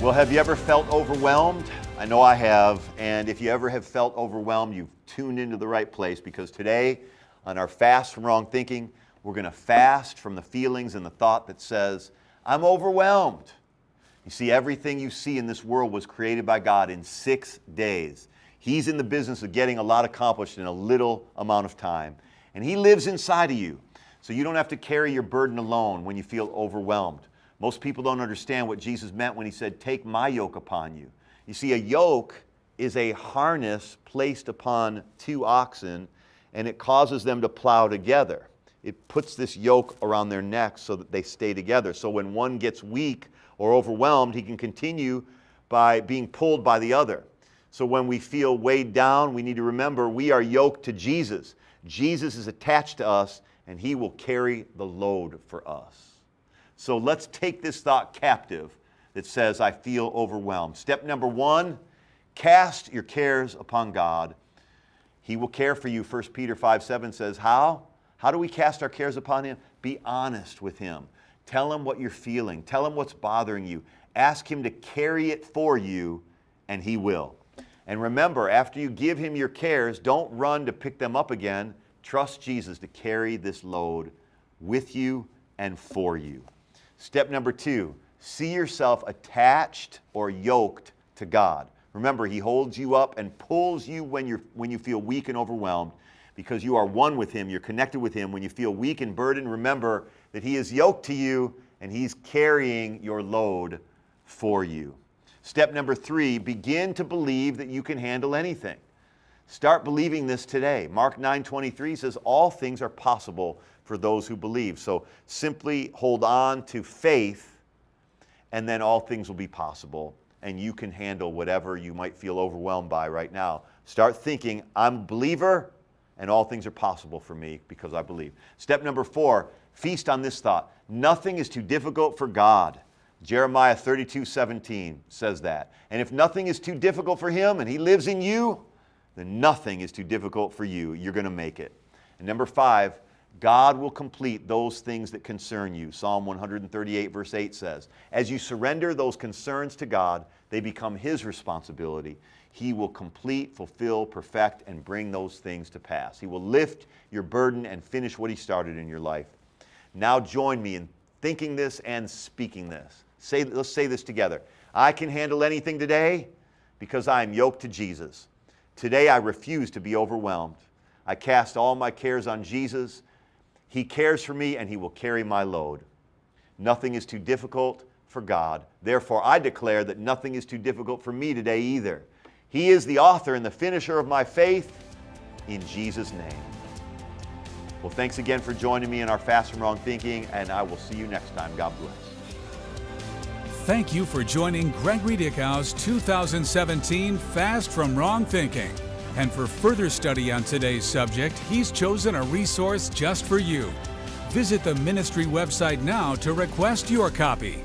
Well, have you ever felt overwhelmed? I know I have, and if you ever have felt overwhelmed, you've tuned into the right place, because today, on our Fast from Wrong Thinking, we're going to fast from the feelings and the thought that says, I'm overwhelmed. You see, everything you see in this world was created by God in 6 days. He's in the business of getting a lot accomplished in a little amount of time, and He lives inside of you, so you don't have to carry your burden alone when you feel overwhelmed. Most people don't understand what Jesus meant when He said, take my yoke upon you. You see, a yoke is a harness placed upon two oxen, and it causes them to plow together. It puts this yoke around their necks so that they stay together. So when one gets weak or overwhelmed, he can continue by being pulled by the other. So when we feel weighed down, we need to remember we are yoked to Jesus. Jesus is attached to us, and He will carry the load for us. So let's take this thought captive that says, I feel overwhelmed. Step number 1, cast your cares upon God. He will care for you. 1 Peter 5:7 says, how? How do we cast our cares upon Him? Be honest with Him. Tell Him what you're feeling. Tell Him what's bothering you. Ask Him to carry it for you, and He will. And remember, after you give Him your cares, don't run to pick them up again. Trust Jesus to carry this load with you and for you. Step number 2, see yourself attached or yoked to God. Remember, He holds you up and pulls you when you feel weak and overwhelmed, because you are one with Him. You're connected with Him. When you feel weak and burdened, remember that He is yoked to you and He's carrying your load for you. Step number 3, begin to believe that you can handle anything. Start believing this today. Mark 9:23 says, all things are possible for those who believe. So simply hold on to faith, and then all things will be possible, and you can handle whatever you might feel overwhelmed by right now. Start thinking, I'm a believer, and all things are possible for me because I believe. Step number 4, feast on this thought. Nothing is too difficult for God. Jeremiah 32:17 says that. And if nothing is too difficult for Him and He lives in you, then nothing is too difficult for you. You're going to make it. And number 5, God will complete those things that concern you. Psalm 138 verse 8 says, as you surrender those concerns to God, they become His responsibility. He will complete, fulfill, perfect, and bring those things to pass. He will lift your burden and finish what He started in your life. Now join me in thinking this and speaking this. Let's say this together. I can handle anything today because I am yoked to Jesus. Today I refuse to be overwhelmed. I cast all my cares on Jesus. He cares for me, and He will carry my load. Nothing is too difficult for God. Therefore, I declare that nothing is too difficult for me today either. He is the author and the finisher of my faith, in Jesus' name. Well, thanks again for joining me in our Fast from Wrong Thinking, and I will see you next time. God bless. Thank you for joining Gregory Dickhow's 2017 Fast from Wrong Thinking. And for further study on today's subject, he's chosen a resource just for you. Visit the ministry website now to request your copy.